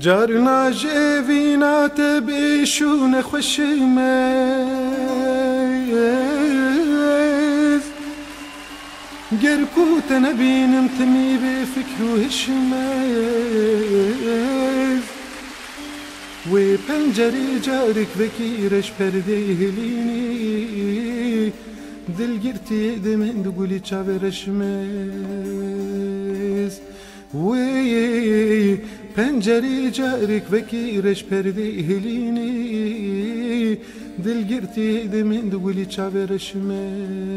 جارنا جێڤینا تەبێشونە خوشمەز گەرکوتە نەبینم تمی بێ فکر و هشمەز وێ پەنجەرێ جارێک بەکیرەش پەردەی هێلینی دلگرتی دەمێن دوگولی چاوێرەشمەز وێ پەنجەرێ جارێک بەکیرەش پەردەی هێلینی دلگرتی دەمێن دوگولی چاوێرەشمەز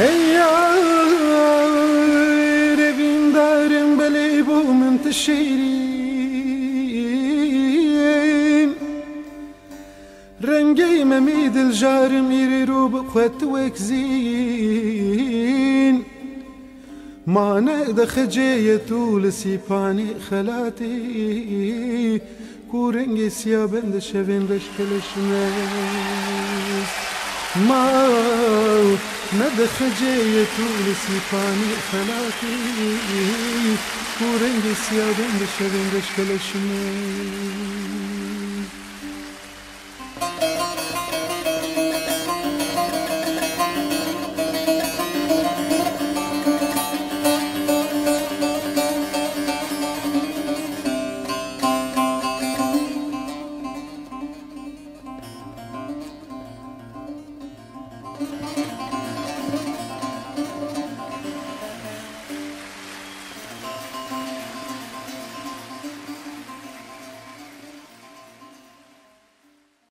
هيا ربين دارم بليبو منتشرين رنجي مميد الجارم يريرو بقوات وكزين ما نقدر خجية طول سيباني خلاتي كورنجي سيابن دشفين رشكلشناس ما ندخ جاية طول سيباني خلاتي ورنج سيابن دشبن دشكلشمي